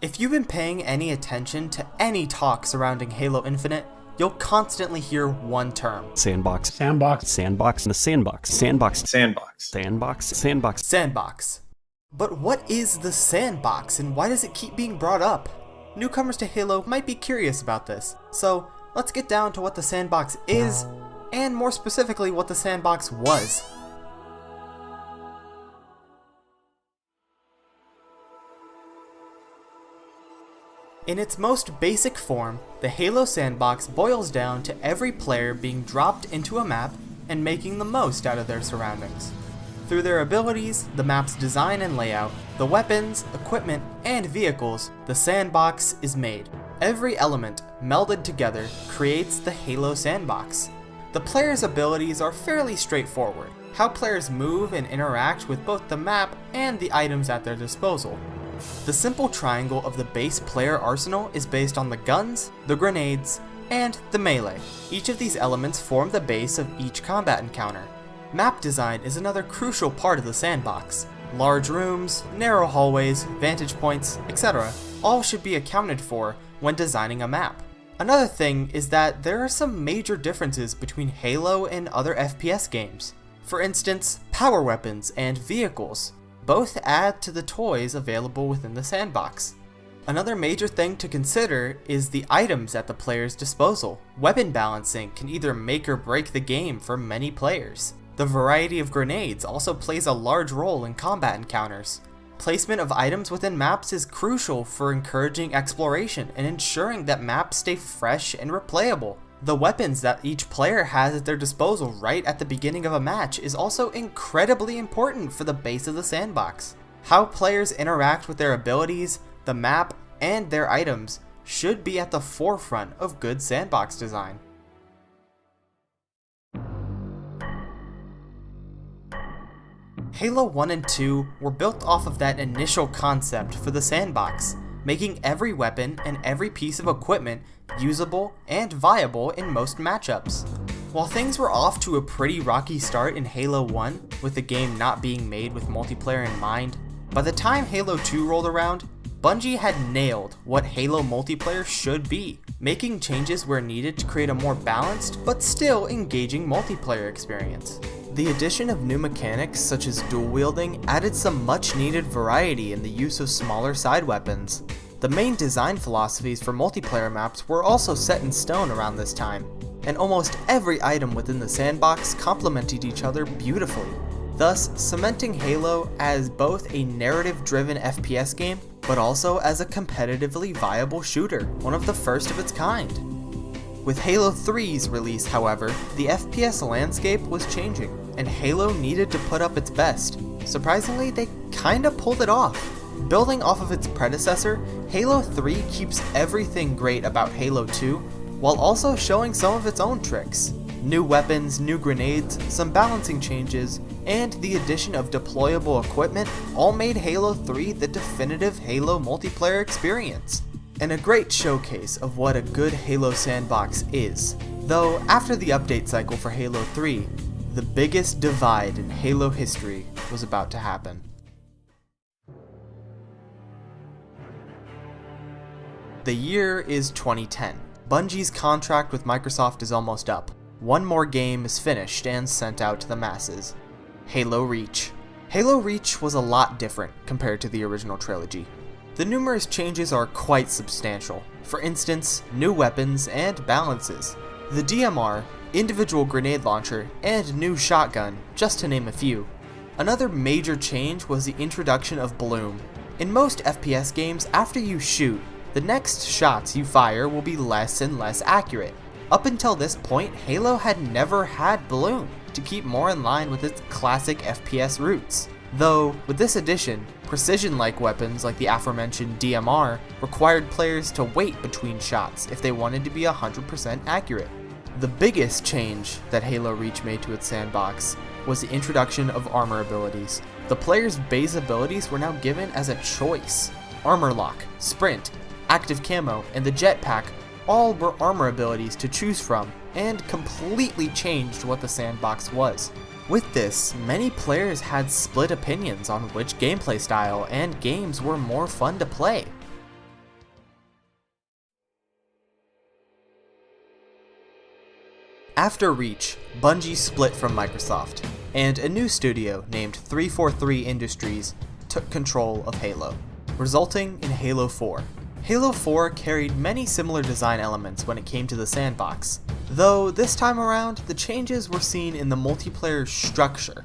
If you've been paying any attention to any talk surrounding Halo Infinite, you'll constantly hear one term. Sandbox. Sandbox. Sandbox. The sandbox. Sandbox. Sandbox. Sandbox. Sandbox. Sandbox. But what is the sandbox and why does it keep being brought up? Newcomers to Halo might be curious about this, so let's get down to what the sandbox is, and more specifically what the sandbox was. In its most basic form, the Halo sandbox boils down to every player being dropped into a map and making the most out of their surroundings. Through their abilities, the map's design and layout, the weapons, equipment, and vehicles, the sandbox is made. Every element, melded together, creates the Halo sandbox. The player's abilities are fairly straightforward, how players move and interact with both the map and the items at their disposal. The simple triangle of the base player arsenal is based on the guns, the grenades, and the melee. Each of these elements form the base of each combat encounter. Map design is another crucial part of the sandbox. Large rooms, narrow hallways, vantage points, etc. all should be accounted for when designing a map. Another thing is that there are some major differences between Halo and other FPS games. For instance, power weapons and vehicles. Both add to the toys available within the sandbox. Another major thing to consider is the items at the player's disposal. Weapon balancing can either make or break the game for many players. The variety of grenades also plays a large role in combat encounters. Placement of items within maps is crucial for encouraging exploration and ensuring that maps stay fresh and replayable. The weapons that each player has at their disposal right at the beginning of a match is also incredibly important for the base of the sandbox. How players interact with their abilities, the map, and their items should be at the forefront of good sandbox design. Halo 1 and 2 were built off of that initial concept for the sandbox, making every weapon and every piece of equipment usable and viable in most matchups. While things were off to a pretty rocky start in Halo 1, with the game not being made with multiplayer in mind, by the time Halo 2 rolled around, Bungie had nailed what Halo multiplayer should be, making changes where needed to create a more balanced but still engaging multiplayer experience. The addition of new mechanics such as dual wielding added some much needed variety in the use of smaller side weapons. The main design philosophies for multiplayer maps were also set in stone around this time, and almost every item within the sandbox complemented each other beautifully, thus cementing Halo as both a narrative-driven FPS game, but also as a competitively viable shooter, one of the first of its kind. With Halo 3's release, however, the FPS landscape was changing, and Halo needed to put up its best. Surprisingly, they kinda pulled it off. Building off of its predecessor, Halo 3 keeps everything great about Halo 2, while also showing some of its own tricks. New weapons, new grenades, some balancing changes, and the addition of deployable equipment all made Halo 3 the definitive Halo multiplayer experience, and a great showcase of what a good Halo sandbox is. Though, after the update cycle for Halo 3, the biggest divide in Halo history was about to happen. The year is 2010. Bungie's contract with Microsoft is almost up. One more game is finished and sent out to the masses. Halo Reach. Halo Reach was a lot different compared to the original trilogy. The numerous changes are quite substantial. For instance, new weapons and balances. The DMR, individual grenade launcher, and new shotgun, just to name a few. Another major change was the introduction of Bloom. In most FPS games, after you shoot, the next shots you fire will be less and less accurate. Up until this point, Halo had never had Bloom, to keep more in line with its classic FPS roots. Though, with this addition, precision-like weapons like the aforementioned DMR required players to wait between shots if they wanted to be 100% accurate. The biggest change that Halo Reach made to its sandbox was the introduction of armor abilities. The player's base abilities were now given as a choice. Armor Lock, Sprint, Active Camo, and the Jetpack all were armor abilities to choose from, and completely changed what the sandbox was. With this, many players had split opinions on which gameplay style and games were more fun to play. After Reach, Bungie split from Microsoft, and a new studio named 343 Industries took control of Halo, resulting in Halo 4. Halo 4 carried many similar design elements when it came to the sandbox, though this time around the changes were seen in the multiplayer structure.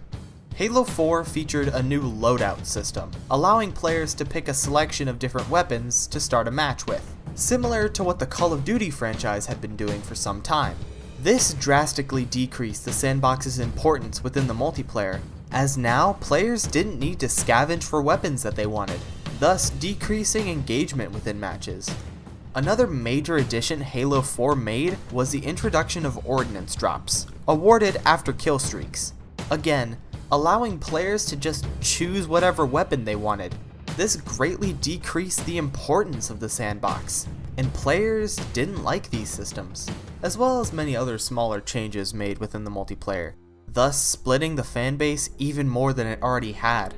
Halo 4 featured a new loadout system, allowing players to pick a selection of different weapons to start a match with, similar to what the Call of Duty franchise had been doing for some time. This drastically decreased the sandbox's importance within the multiplayer, as now players didn't need to scavenge for weapons that they wanted, thus decreasing engagement within matches. Another major addition Halo 4 made was the introduction of ordnance drops, awarded after kill streaks. Again, allowing players to just choose whatever weapon they wanted. This greatly decreased the importance of the sandbox, and players didn't like these systems, as well as many other smaller changes made within the multiplayer, thus splitting the fanbase even more than it already had.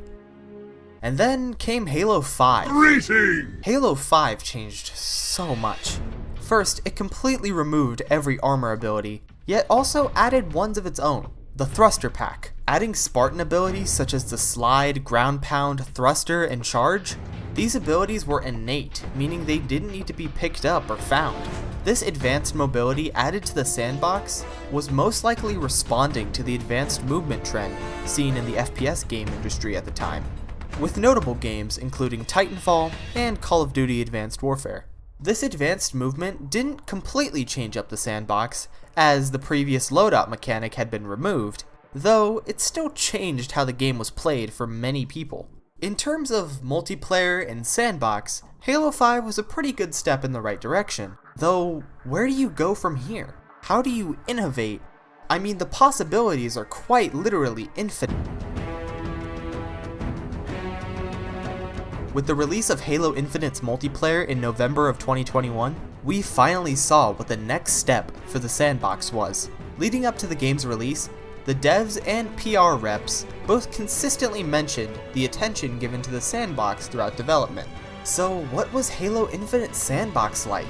And then came Halo 5. Greetings! Halo 5 changed so much. First, it completely removed every armor ability, yet also added ones of its own. The Thruster Pack, adding Spartan abilities such as the Slide, Ground Pound, Thruster, and Charge. These abilities were innate, meaning they didn't need to be picked up or found. This advanced mobility added to the sandbox was most likely responding to the advanced movement trend seen in the FPS game industry at the time, with notable games including Titanfall and Call of Duty Advanced Warfare. This advanced movement didn't completely change up the sandbox, as the previous loadout mechanic had been removed, though it still changed how the game was played for many people. In terms of multiplayer and sandbox, Halo 5 was a pretty good step in the right direction, though where do you go from here? How do you innovate? I mean, the possibilities are quite literally infinite. With the release of Halo Infinite's multiplayer in November of 2021, we finally saw what the next step for the sandbox was. Leading up to the game's release, the devs and PR reps both consistently mentioned the attention given to the sandbox throughout development. So what was Halo Infinite Sandbox like?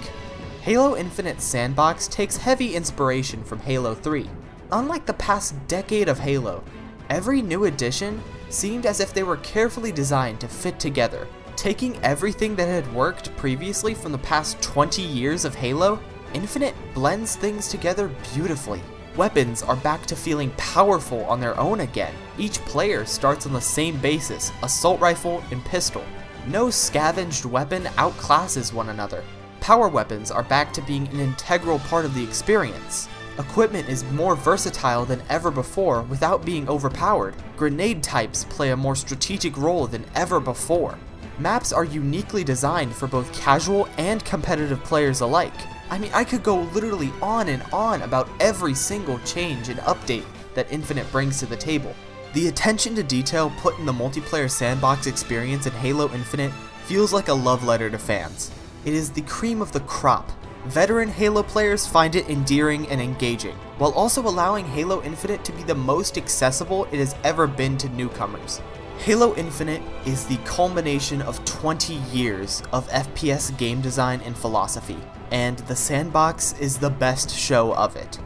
Halo Infinite Sandbox takes heavy inspiration from Halo 3. Unlike the past decade of Halo, every new addition seemed as if they were carefully designed to fit together. Taking everything that had worked previously from the past 20 years of Halo, Infinite blends things together beautifully. Weapons are back to feeling powerful on their own again. Each player starts on the same basis, assault rifle and pistol. No scavenged weapon outclasses one another. Power weapons are back to being an integral part of the experience. Equipment is more versatile than ever before without being overpowered. Grenade types play a more strategic role than ever before. Maps are uniquely designed for both casual and competitive players alike. I mean, I could go literally on and on about every single change and update that Infinite brings to the table. The attention to detail put in the multiplayer sandbox experience in Halo Infinite feels like a love letter to fans. It is the cream of the crop. Veteran Halo players find it endearing and engaging, while also allowing Halo Infinite to be the most accessible it has ever been to newcomers. Halo Infinite is the culmination of 20 years of FPS game design and philosophy, and the sandbox is the best show of it.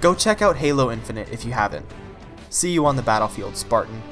Go check out Halo Infinite if you haven't. See you on the battlefield, Spartan.